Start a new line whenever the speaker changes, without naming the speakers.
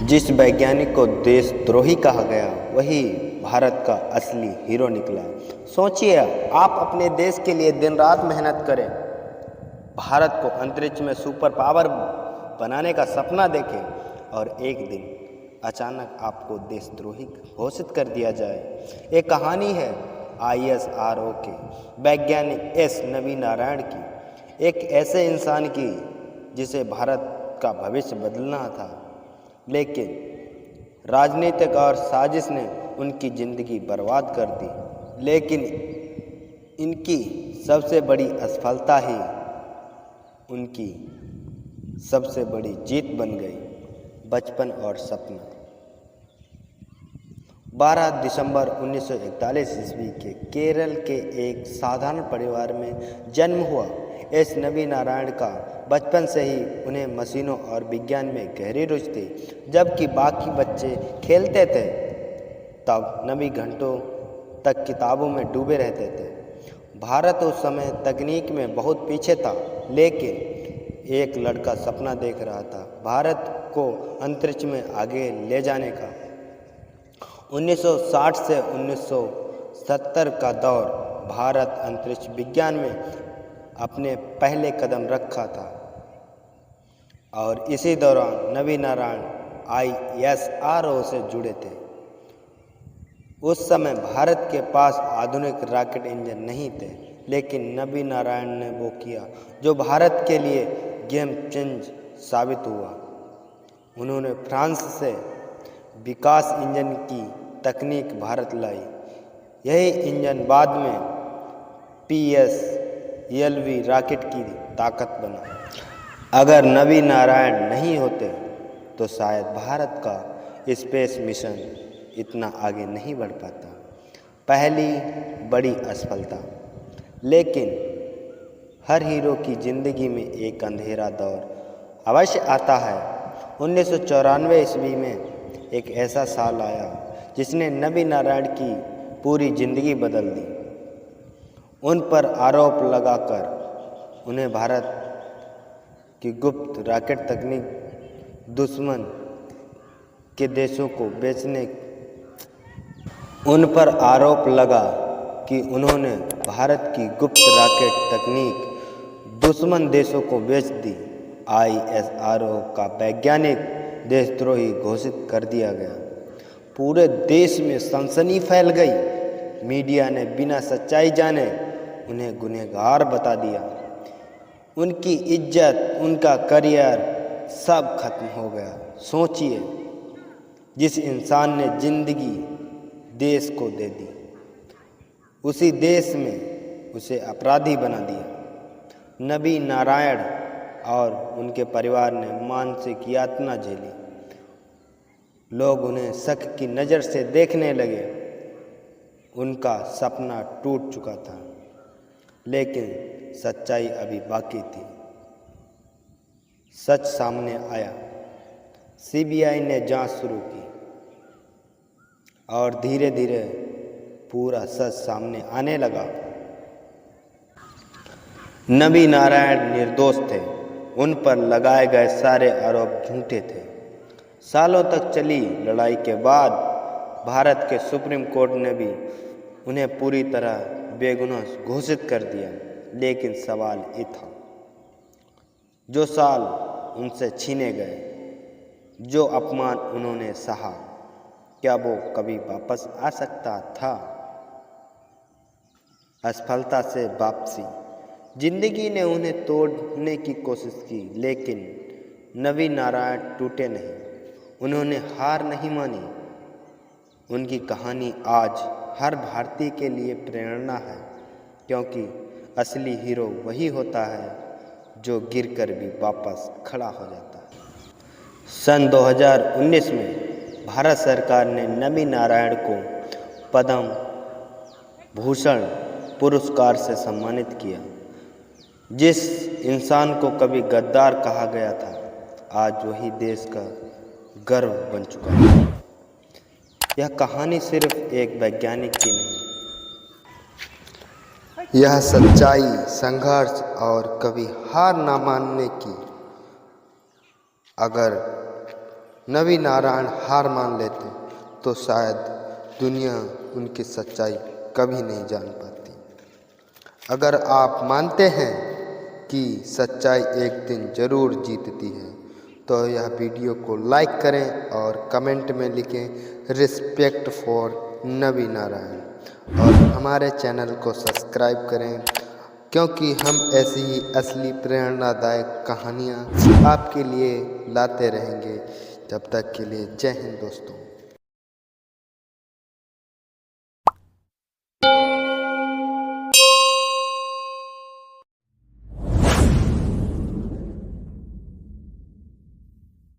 जिस वैज्ञानिक को देशद्रोही कहा गया वही भारत का असली हीरो निकला। सोचिए, आप अपने देश के लिए दिन रात मेहनत करें, भारत को अंतरिक्ष में सुपर पावर बनाने का सपना देखें और एक दिन अचानक आपको देशद्रोही घोषित कर दिया जाए। एक कहानी है ISRO के वैज्ञानिक S नवी नारायण की, एक ऐसे इंसान की जिसे भारत का भविष्य बदलना था, लेकिन राजनीतिक और साजिश ने उनकी ज़िंदगी बर्बाद कर दी। लेकिन इनकी सबसे बड़ी असफलता ही उनकी सबसे बड़ी जीत बन गई, बचपन और सपना। 12 दिसंबर 1941 ईस्वी के केरल के एक साधारण परिवार में जन्म हुआ S नवी नारायण का बचपन से ही उन्हें मशीनों और विज्ञान में गहरी रुचि थी। जबकि बाकी बच्चे खेलते थे, तब नवी घंटों तक किताबों में डूबे रहते थे। भारत उस समय तकनीक में बहुत पीछे था, लेकिन एक लड़का सपना देख रहा था भारत को अंतरिक्ष में आगे ले जाने का। 1960 से 1970 का दौर भारत अंतरिक्ष विज्ञान में अपने पहले कदम रखा था और इसी दौरान नवी नारायण ISRO से जुड़े थे। उस समय भारत के पास आधुनिक रॉकेट इंजन नहीं थे, लेकिन नवी नारायण ने वो किया जो भारत के लिए गेम चेंज साबित हुआ। उन्होंने फ्रांस से विकास इंजन की तकनीक भारत लाई। यही इंजन बाद में PSLV रॉकेट की ताकत बना। अगर नवी नारायण नहीं होते तो शायद भारत का स्पेस मिशन इतना आगे नहीं बढ़ पाता। पहली बड़ी असफलता। लेकिन हर हीरो की ज़िंदगी में एक अंधेरा दौर अवश्य आता है। 1994 ईस्वी में एक ऐसा साल आया जिसने नवी नारायण की पूरी ज़िंदगी बदल दी। उन पर आरोप लगाकर उन्हें भारत की गुप्त रॉकेट तकनीक दुश्मन के देशों को बेचने उन पर आरोप लगा कि उन्होंने भारत की गुप्त रॉकेट तकनीक दुश्मन देशों को बेच दी। ISRO का वैज्ञानिक देशद्रोही घोषित कर दिया गया। पूरे देश में सनसनी फैल गई। मीडिया ने बिना सच्चाई जाने उन्हें गुनहगार बता दिया। उनकी इज्जत, उनका करियर सब खत्म हो गया। सोचिए, जिस इंसान ने जिंदगी देश को दे दी, उसी देश में उसे अपराधी बना दिया। नवी नारायण और उनके परिवार ने मानसिक यातना झेली। लोग उन्हें शक की नज़र से देखने लगे। उनका सपना टूट चुका था, लेकिन सच्चाई अभी बाकी थी। सच सामने आया। CBI ने जांच शुरू की और धीरे धीरे पूरा सच सामने आने लगा। नवी नारायण निर्दोष थे। उन पर लगाए गए सारे आरोप झूठे थे। सालों तक चली लड़ाई के बाद भारत के सुप्रीम कोर्ट ने भी उन्हें पूरी तरह बेगुनाह घोषित कर दिया। लेकिन सवाल ये था, जो साल उनसे छीने गए, जो अपमान उन्होंने सहा, क्या वो कभी वापस आ सकता था? असफलता से वापसी। जिंदगी ने उन्हें तोड़ने की कोशिश की, लेकिन नवी नारायण टूटे नहीं। उन्होंने हार नहीं मानी। उनकी कहानी आज हर भारतीय के लिए प्रेरणा है, क्योंकि असली हीरो वही होता है जो गिरकर भी वापस खड़ा हो जाता है। सन 2019 में भारत सरकार ने नवी नारायण को पद्म भूषण पुरस्कार से सम्मानित किया। जिस इंसान को कभी गद्दार कहा गया था, आज वही देश का गर्व बन चुका है। यह कहानी सिर्फ एक वैज्ञानिक की नहीं, यह सच्चाई, संघर्ष और कभी हार ना मानने की। अगर नवी नारायण हार मान लेते तो शायद दुनिया उनकी सच्चाई कभी नहीं जान पाती। अगर आप मानते हैं कि सच्चाई एक दिन ज़रूर जीतती है तो यह वीडियो को लाइक करें और कमेंट में लिखें रिस्पेक्ट फॉर नवी नारायण और हमारे चैनल को सब्सक्राइब करें, क्योंकि हम ऐसी ही असली प्रेरणादायक कहानियाँ आपके लिए लाते रहेंगे। तब तक के लिए जय हिंद दोस्तों।